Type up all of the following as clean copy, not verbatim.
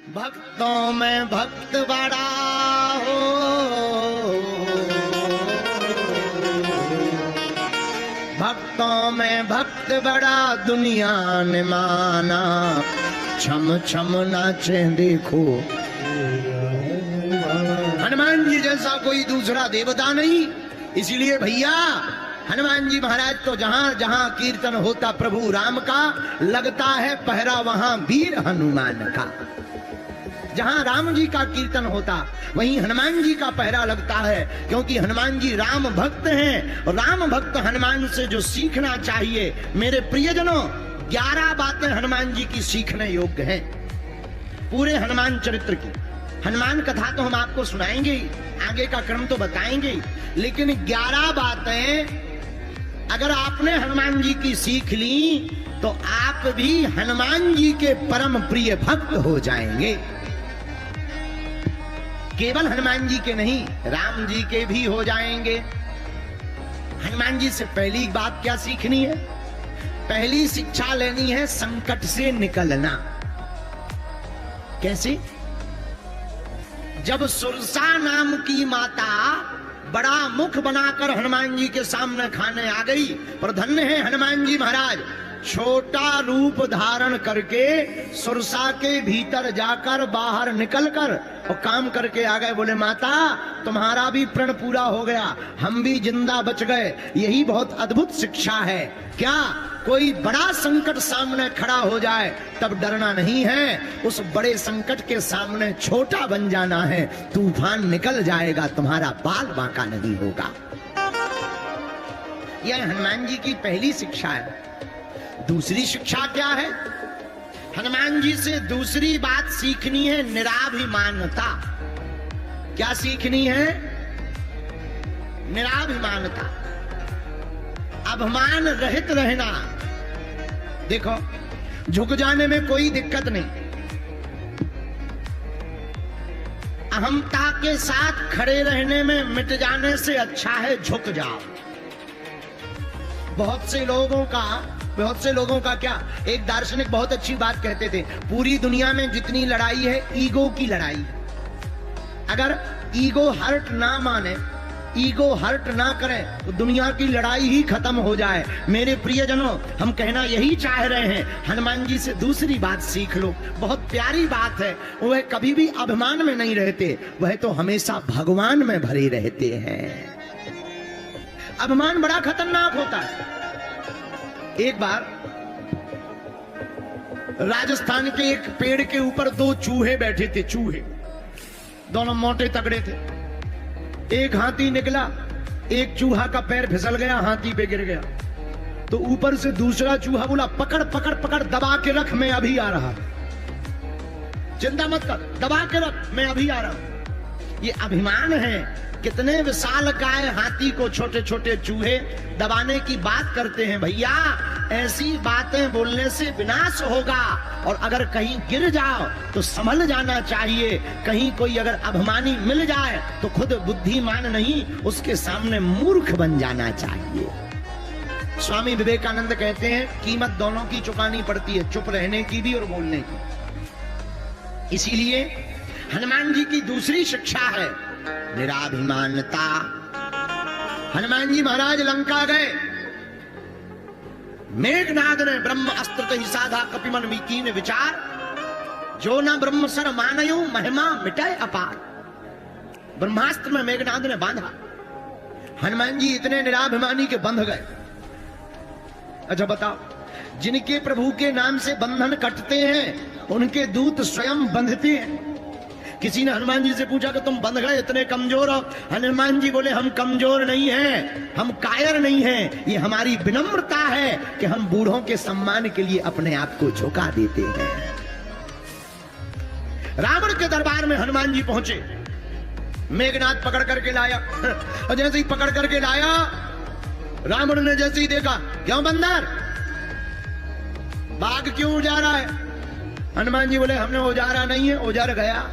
भक्तों में भक्त बड़ा हो, भक्तों में भक्त बड़ा दुनिया ने माना, छम छम नाचे देखो। हनुमान जी जैसा कोई दूसरा देवता नहीं, इसीलिए भैया हनुमान जी महाराज तो जहां जहां कीर्तन होता प्रभु राम का, लगता है पहरा वहां वीर हनुमान का। जहां राम जी का कीर्तन होता वहीं हनुमान जी का पहरा लगता है, क्योंकि हनुमान जी राम भक्त हैं। और राम भक्त हनुमान से जो सीखना चाहिए, मेरे प्रियजनों 11 बातें हनुमान जी की सीखने योग्य हैं। पूरे हनुमान चरित्र की हनुमान कथा तो हम आपको सुनाएंगे ही, आगे का क्रम तो बताएंगे ही, लेकिन 11 बातें अगर आपने हनुमान जी की सीख ली तो आप भी हनुमान जी के परम प्रिय भक्त हो जाएंगे। केवल हनुमान जी के नहीं, राम जी के भी हो जाएंगे। हनुमान जी से पहली बात क्या सीखनी है? पहली शिक्षा लेनी है संकट से निकलना। कैसे? जब सुरसा नाम की माता बड़ा मुख बनाकर हनुमान जी के सामने खाने आ गई, पर धन्य है हनुमान जी महाराज, छोटा रूप धारण करके सुरसा के भीतर जाकर बाहर निकलकर और काम करके आ गए। बोले माता तुम्हारा भी प्रण पूरा हो गया, हम भी जिंदा बच गए। यही बहुत अद्भुत शिक्षा है। क्या कोई बड़ा संकट सामने खड़ा हो जाए तब डरना नहीं है, उस बड़े संकट के सामने छोटा बन जाना है। तूफान निकल जाएगा, तुम्हारा बाल बांका नहीं होगा। यह हनुमान जी की पहली शिक्षा है। दूसरी शिक्षा क्या है? हनुमान जी से दूसरी बात सीखनी है निराभिमानता। क्या सीखनी है? निराभिमानता, अभिमान रहित रहना। देखो झुक जाने में कोई दिक्कत नहीं, अहंता के साथ खड़े रहने में मिट जाने से अच्छा है झुक जाओ। बहुत से लोगों का क्या, एक दार्शनिक बहुत अच्छी बात कहते थे, पूरी दुनिया में जितनी लड़ाई है ईगो की लड़ाई। अगर ईगो हर्ट ना माने, ईगो हर्ट ना करे तो दुनिया की लड़ाई ही खत्म हो जाए। मेरे प्रियजनों, हम कहना यही चाह रहे हैं, हनुमान जी से दूसरी बात सीख लो। बहुत प्यारी बात है। वह कभी भी अभिमान में नहीं रहते, वह तो हमेशा भगवान में भरे रहते हैं। अभिमान बड़ा खतरनाक होता है। एक बार राजस्थान के एक पेड़ के ऊपर 2 चूहे बैठे थे। चूहे दोनों मोटे तगड़े थे। एक हाथी निकला, एक चूहा का पैर फिसल गया, हाथी पे गिर गया। तो ऊपर से दूसरा चूहा बोला पकड़ पकड़ पकड़, दबा के रख, मैं अभी आ रहा। चिंता मत कर, दबा के रख, मैं अभी आ रहा। ये अभिमान है। कितने विशालकाय हाथी को छोटे छोटे चूहे दबाने की बात करते हैं। भैया ऐसी बातें बोलने से विनाश होगा, और अगर कहीं गिर जाओ तो संभल जाना चाहिए। कहीं कोई अगर अभिमानी मिल जाए तो खुद बुद्धिमान नहीं, उसके सामने मूर्ख बन जाना चाहिए। स्वामी विवेकानंद कहते हैं कीमत दोनों की चुकानी पड़ती है, चुप रहने की भी और बोलने की। इसीलिए हनुमान जी की दूसरी शिक्षा है निराभिमानता। हनुमान जी महाराज लंका गए, मेघनाद ने ब्रह्म अस्त्र ही साधा कपिमन कीन विचार, जो न ब्रह्म सर मानयो महिमा मिटाए अपार। ब्रह्मास्त्र में मेघनाद ने बांधा। हनुमान जी इतने निराभिमानी के बंध गए। अच्छा बताओ, जिनके प्रभु के नाम से बंधन कटते हैं उनके दूत स्वयं बंधते हैं। किसी ने हनुमान जी से पूछा कि तुम बंध गए, इतने कमजोर हो? हनुमान जी बोले हम कमजोर नहीं हैं, हम कायर नहीं हैं, ये हमारी विनम्रता है कि हम बूढ़ों के सम्मान के लिए अपने आप को झुका देते हैं। रावण के दरबार में हनुमान जी पहुंचे, मेघनाद पकड़ करके लाया। और जैसे ही पकड़ करके लाया, रावण ने जैसे ही देखा, क्यों बंदर, बाघ क्यों उजा रहा है? हनुमान जी बोले हमने उजारा नहीं है, उजर गया।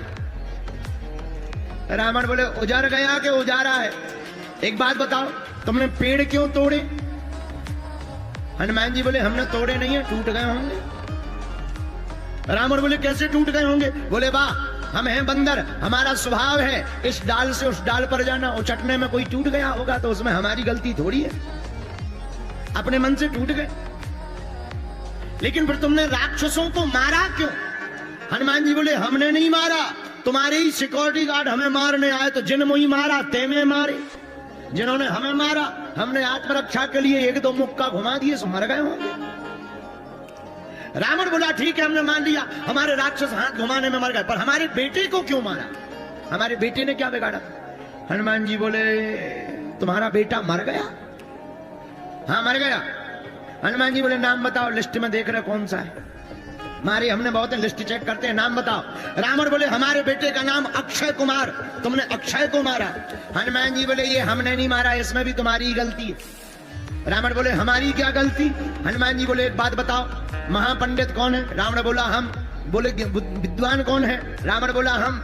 रावण बोले उजर गया कि उजारा है? एक बात बताओ, तुमने पेड़ क्यों तोड़े? हनुमान जी बोले हमने तोड़े नहीं है, टूट गए होंगे। रावण बोले कैसे टूट गए होंगे? बोले वाह, हम हैं बंदर, हमारा स्वभाव है इस डाल से उस डाल पर जाना, उचटने में कोई टूट गया होगा तो उसमें हमारी गलती थोड़ी है, अपने मन से टूट गए। लेकिन फिर तुमने राक्षसों को मारा क्यों? हनुमान जी बोले हमने नहीं मारा, तुम्हारे ही सिक्योरिटी गार्ड हमें मारने आए, तो जिन मुई मारा ते में मारे, जिन्होंने हमें मारा हमने आत्मरक्षा के लिए एक दो मुक्का घुमा दिए सो मर गए होंगे। रावण बोला ठीक है हमने मान लिया, हमारे राक्षस हाथ घुमाने में मर गए, पर हमारे बेटे को क्यों मारा? हमारे बेटे ने क्या बिगाड़ा? हनुमान जी बोले तुम्हारा बेटा मर गया? हाँ मर गया। हनुमान जी बोले नाम बताओ, लिस्ट में देख रहे कौन सा है? मारे हमने बहुत लिस्ट चेक करते हैं, नाम बताओ। रावण बोले हमारे बेटे का नाम अक्षय कुमार, तुमने अक्षय को मारा। हनुमान जी बोले ये हमने नहीं मारा, इसमें भी तुम्हारी गलती है। रावण बोले हमारी क्या गलती? हनुमान जी बोले एक बात बताओ, महापंडित कौन है? रावण बोला हम। बोले विद्वान कौन है? रावण बोला हम।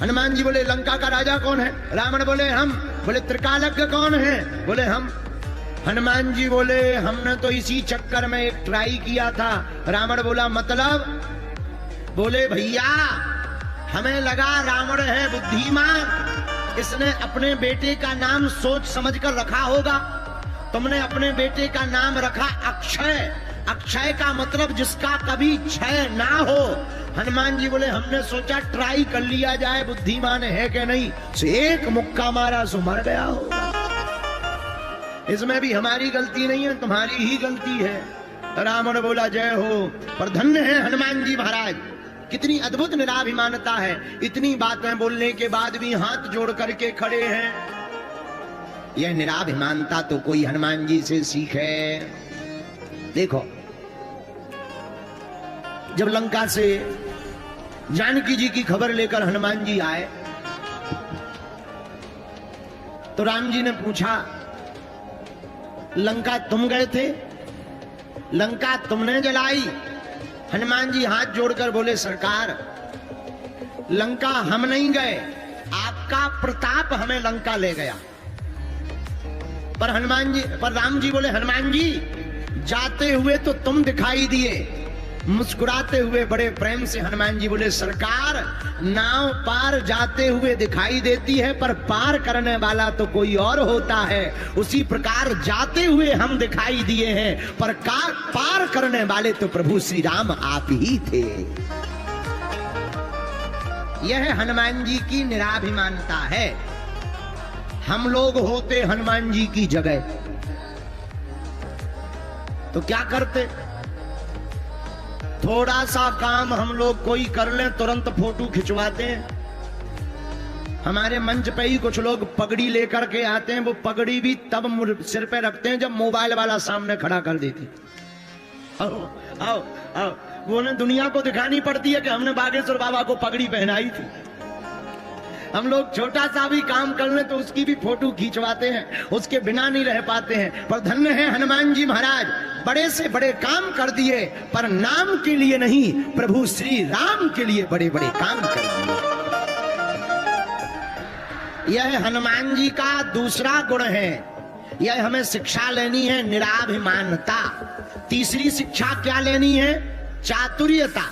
हनुमान जी बोले लंका का राजा कौन है? रावण बोले हम। बोले त्रिकालज्ञ कौन है? बोले हम। हनुमान जी बोले हमने तो इसी चक्कर में एक ट्राई किया था। रावण बोला मतलब? बोले भैया हमें लगा रावण है बुद्धिमान, इसने अपने बेटे का नाम सोच समझकर रखा होगा, तुमने अपने बेटे का नाम रखा अक्षय। अक्षय का मतलब जिसका कभी क्षय ना हो। हनुमान जी बोले हमने सोचा ट्राई कर लिया जाए बुद्धिमान है कि नहीं, सो एक मुक्का मारा सो मर गया होगा। इसमें भी हमारी गलती नहीं है, तुम्हारी ही गलती है। रावण बोला जय हो। पर धन्य है हनुमान जी महाराज, कितनी अद्भुत निराभिमानता है, इतनी बातें बोलने के बाद भी हाथ जोड़ करके खड़े हैं। यह निराभिमानता तो कोई हनुमान जी से सीखे। देखो जब लंका से जानकी जी की खबर लेकर हनुमान जी आए तो राम जी ने पूछा लंका तुम गए थे? लंका तुमने जलाई? हनुमान जी हाथ जोड़कर बोले सरकार लंका हम नहीं गए, आपका प्रताप हमें लंका ले गया। पर राम जी बोले हनुमान जी जाते हुए तो तुम दिखाई दिए। मुस्कुराते हुए बड़े प्रेम से हनुमान जी बोले सरकार नाव पार जाते हुए दिखाई देती है, पर पार करने वाला तो कोई और होता है। उसी प्रकार जाते हुए हम दिखाई दिए हैं, पर पार करने वाले तो प्रभु श्री राम आप ही थे। यह हनुमान जी की निराभिमानता है। हम लोग होते हनुमान जी की जगह तो क्या करते? थोड़ा सा काम हम लोग कोई कर लें तुरंत फोटो खिंचवाते हैं। हमारे मंच पे ही कुछ लोग पगड़ी लेकर के आते हैं, वो पगड़ी भी तब सिर पे रखते हैं जब मोबाइल वाला सामने खड़ा कर देते। आओ आओ आओ, वो ने दुनिया को दिखानी पड़ती है कि हमने बागेश्वर बाबा को पगड़ी पहनाई थी। हम लोग छोटा सा भी काम कर लें तो उसकी भी फोटो खींचवाते हैं, उसके बिना नहीं रह पाते हैं। पर धन्य है हनुमान जी महाराज, बड़े से बड़े काम कर दिए, पर नाम के लिए नहीं, प्रभु श्री राम के लिए बड़े बड़े काम कर दिए। यह हनुमान जी का दूसरा गुण है। यह हमें शिक्षा लेनी है, निराभिमानता। तीसरी शिक्षा क्या लेनी है? चातुर्यता।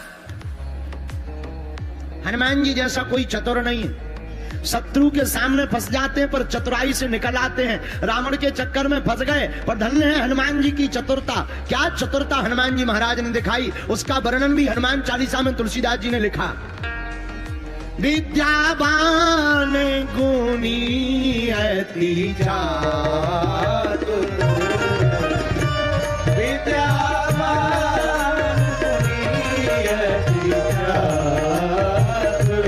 हनुमान जी जैसा कोई चतुर नहीं है। शत्रु के सामने फंस जाते हैं पर चतुराई से निकल आते हैं। रावण के चक्कर में फंस गए, पर धन्य है हनुमान जी की चतुरता। क्या चतुरता हनुमान जी महाराज ने दिखाई, उसका वर्णन भी हनुमान चालीसा में तुलसीदास जी ने लिखा। विद्यावान गुणी अति चातुर, विद्यावान गुणी अति चातुर,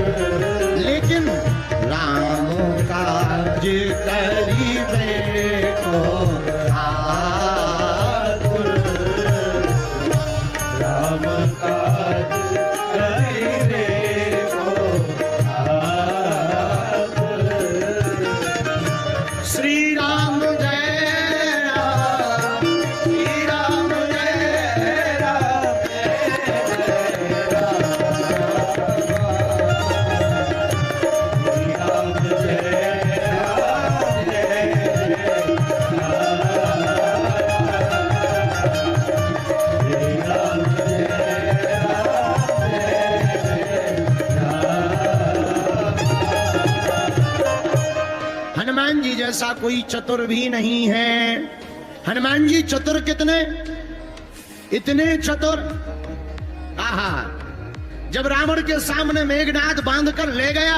लेकिन राम काज करिबे को आतुर, राम काज करिबे को आतुर। श्री राम जय राम, श्री राम जय जैसा कोई चतुर भी नहीं है। हनुमान जी चतुर कितने, इतने चतुर। आहा, जब रावण के सामने मेघनाद बांधकर ले गया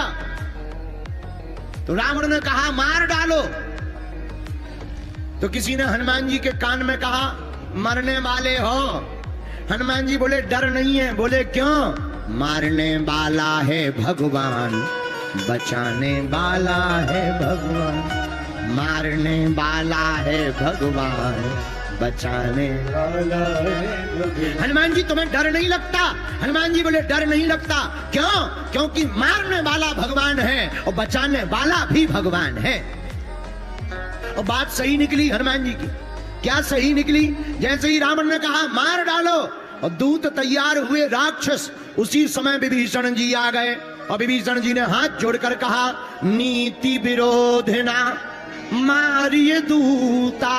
तो रावण ने कहा मार डालो, तो किसी ने हनुमान जी के कान में कहा मरने वाले हो। हनुमान जी बोले डर नहीं है। बोले क्यों? मारने वाला है भगवान, बचाने वाला है भगवान। मारने वाला है भगवान, बचाने वाला है भगवान। हनुमान जी तुम्हें डर नहीं लगता? हनुमान जी बोले डर नहीं लगता। क्यों? क्योंकि मारने वाला भगवान है और बचाने वाला भी भगवान है। और बात सही निकली हनुमान जी की। क्या सही निकली? जैसे ही रावण ने कहा मार डालो और दूत तैयार हुए राक्षस, उसी समय विभीषण जी आ गए और विभीषण जी ने हाथ जोड़कर कहा नीति विरोधिना मारिए दूता।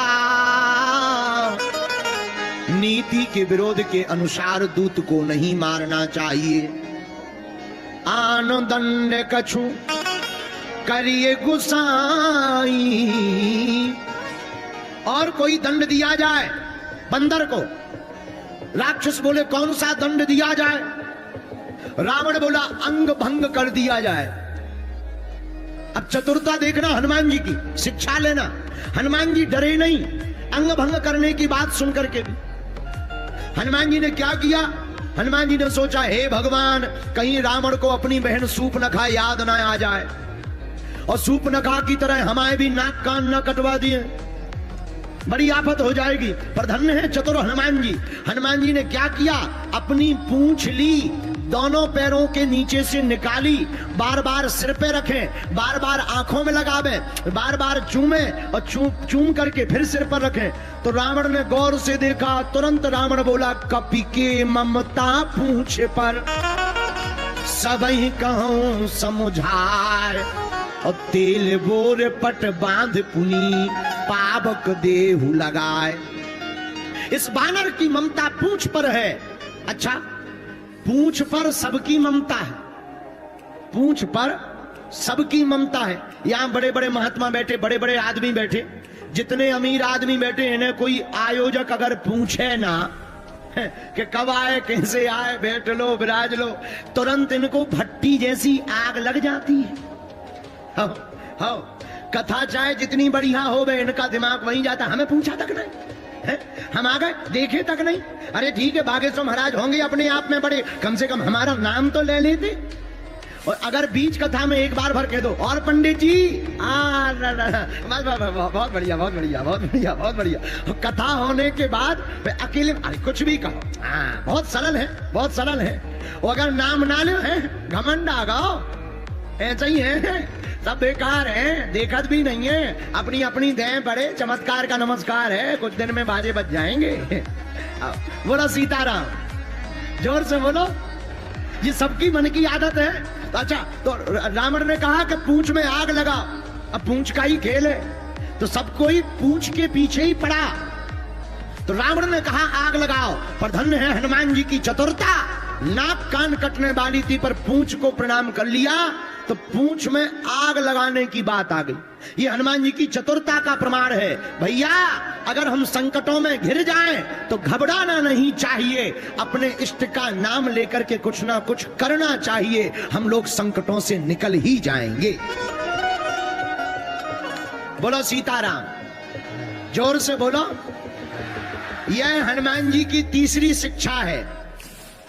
नीति के विरोध के अनुसार दूत को नहीं मारना चाहिए। आन दंड कछु करिए गुसाई। और कोई दंड दिया जाए बंदर को। राक्षस बोले कौन सा दंड दिया जाए? रावण बोला अंग भंग कर दिया जाए। अब चतुरता देखना हनुमान जी की, शिक्षा लेना। हनुमान जी डरे नहीं अंग भंग करने की बात सुनकर के भी। हनुमान जी ने क्या किया? हनुमान जी ने सोचा हे भगवान, कहीं रावण को अपनी बहन सूर्पनखा याद ना आ जाए और सूर्पनखा की तरह हमारे भी नाक कान न कटवा दिए, बड़ी आफत हो जाएगी। पर धन्य है चतुर हनुमान जी। हनुमान जी ने क्या किया? अपनी पूंछ ली, दोनों पैरों के नीचे से निकाली, बार बार सिर पे रखे, बार बार आंखों में लगावे, बार बार चूमे और चूम करके फिर सिर पर रखे। तो रावण ने गौर से देखा, तुरंत रावण बोला कपि के ममता पूंछ पर सबही कहूं समुझार। और तेल बोर पट बांध पुनी पावक देहु लगाए। इस बानर की ममता पूंछ पर है। अच्छा, पूंछ पर सबकी ममता है, पूंछ पर सबकी ममता है। यहां बड़े बड़े महात्मा बैठे, बड़े बड़े आदमी बैठे, जितने अमीर आदमी बैठे, इन्हें कोई आयोजक अगर पूछे ना कि कब आए, कैसे आए, बैठ लो, विराज लो, तुरंत इनको भट्टी जैसी आग लग जाती है। हाँ, कथा चाहे जितनी बढ़िया हो गए, इनका दिमाग वहीं जाता। हमें पूछा तक नहीं है, हम आ गए, देखे तक नहीं। अरे ठीक है, बागेश्वर महाराज होंगे अपने आप में बड़े, कम से कम हमारा नाम तो ले लेते। और अगर बीच कथा में एक बार भर कह दो और पंडित जी बहुत बढ़िया, बहुत बढ़िया, बहुत बढ़िया, बहुत बढ़िया। कथा होने के बाद अकेले अरे कुछ भी कहो, हाँ बहुत सरल है, बहुत सरल है। और अगर नाम ना ले घमंड आ गाओ, ऐसा ही है, सब बेकार है, देखत भी नहीं है, अपनी अपनी दें बड़े, चमत्कार का नमस्कार है, कुछ दिन में बाजे बज जाएंगे। बोलो सीताराम, जोर से बोलो। ये सबकी मन की आदत है। अच्छा, तो रावण ने कहा कि पूंछ में आग लगा। अब पूंछ का ही खेल है तो सबको ही पूंछ के पीछे ही पड़ा। तो रावण ने कहा आग लगाओ, पर धन्य है हनुमान जी की चतुरता। नाक कान कटने वाली थी पर पूंछ को प्रणाम कर लिया, तो पूंछ में आग लगाने की बात आ गई। ये हनुमान जी की चतुरता का प्रमाण है। भैया, अगर हम संकटों में घिर जाएं तो घबराना नहीं चाहिए, अपने इष्ट का नाम लेकर के कुछ ना कुछ करना चाहिए, हम लोग संकटों से निकल ही जाएंगे। बोलो सीताराम, जोर से बोलो। यह हनुमान जी की तीसरी शिक्षा है।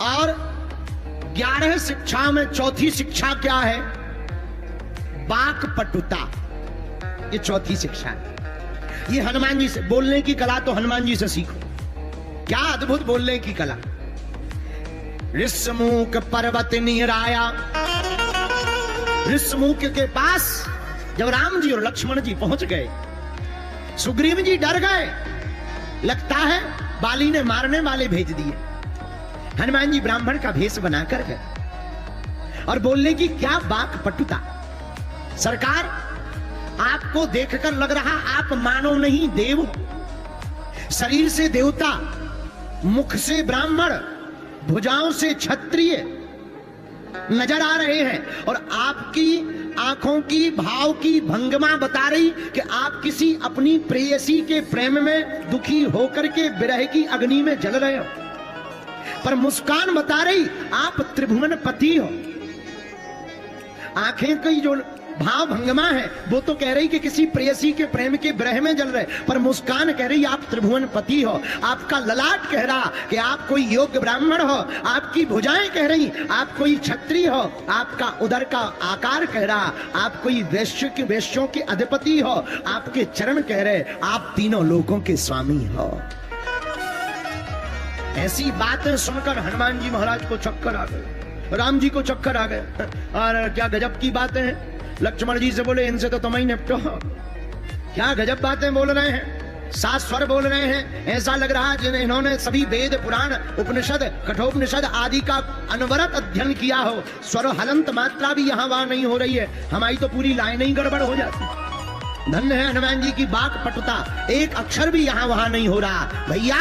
और 11 शिक्षा में चौथी शिक्षा क्या है? वाक पटुता, ये चौथी शिक्षा है। ये हनुमान जी से बोलने की कला तो हनुमान जी से सीखो। क्या अद्भुत बोलने की कला। ऋषमुख पर्वत निहराया। ऋषमुख के पास जब राम जी और लक्ष्मण जी पहुंच गए, सुग्रीव जी डर गए, लगता है बाली ने मारने वाले भेज दिए। हनुमान जी ब्राह्मण का भेष बनाकर गए और बोलने की क्या वाक पटुता। सरकार, आपको देखकर लग रहा आप मानव नहीं देव, शरीर से देवता, मुख से ब्राह्मण, भुजाओं से क्षत्रिय, नजर आ रहे हैं और आपकी आंखों की भाव की भंगिमा बता रही कि आप किसी अपनी प्रेयसी के प्रेम में दुखी होकर के विरह की अग्नि में जल रहे हो। पर मुस्कान बता रही आप त्रिभुवन पति हो। आंखें की जो भाव भंगिमा है वो तो कह रही कि किसी प्रेयसी के प्रेम के विरह में जल रहे, पर मुस्कान कह रही आप त्रिभुवन पति हो। आपका ललाट कह रहा कि आप कोई योग्य ब्राह्मण हो। आपकी भुजाएं कह रही आप कोई क्षत्रिय हो। आपका उदर का आकार कह रहा आप कोई वैश्यों के अधिपति हो। आपके चरण कह रहे आप तीनों लोकों के स्वामी हो। ऐसी बातें सुनकर हनुमान जी महाराज को चक्कर आ गए, राम जी को चक्कर आ गए। और क्या गजब की बातें हैं। लक्ष्मण जी से बोले इनसे तो तुम ही निपटो। क्या गजब बातें बोल रहे हैं, 7 स्वर बोल रहे हैं। ऐसा लग रहा है इन्होंने सभी वेद पुराण उपनिषद कठोपनिषद आदि का अनवरत अध्ययन किया हो। स्वर हलंत मात्रा भी यहाँ वहां नहीं हो रही है, हमारी तो पूरी लाइन ही गड़बड़ हो जाती। धन्य है हनुमान जी की बाक पटुता, एक अक्षर भी यहाँ वहां नहीं हो रहा। भैया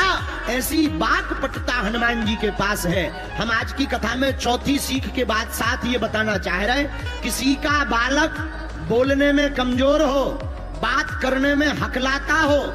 ऐसी बाक पटुता हनुमान जी के पास है। हम आज की कथा में चौथी सीख के बाद साथ ये बताना चाह रहे हैं, किसी का बालक बोलने में कमजोर हो, बात करने में हकलाता हो,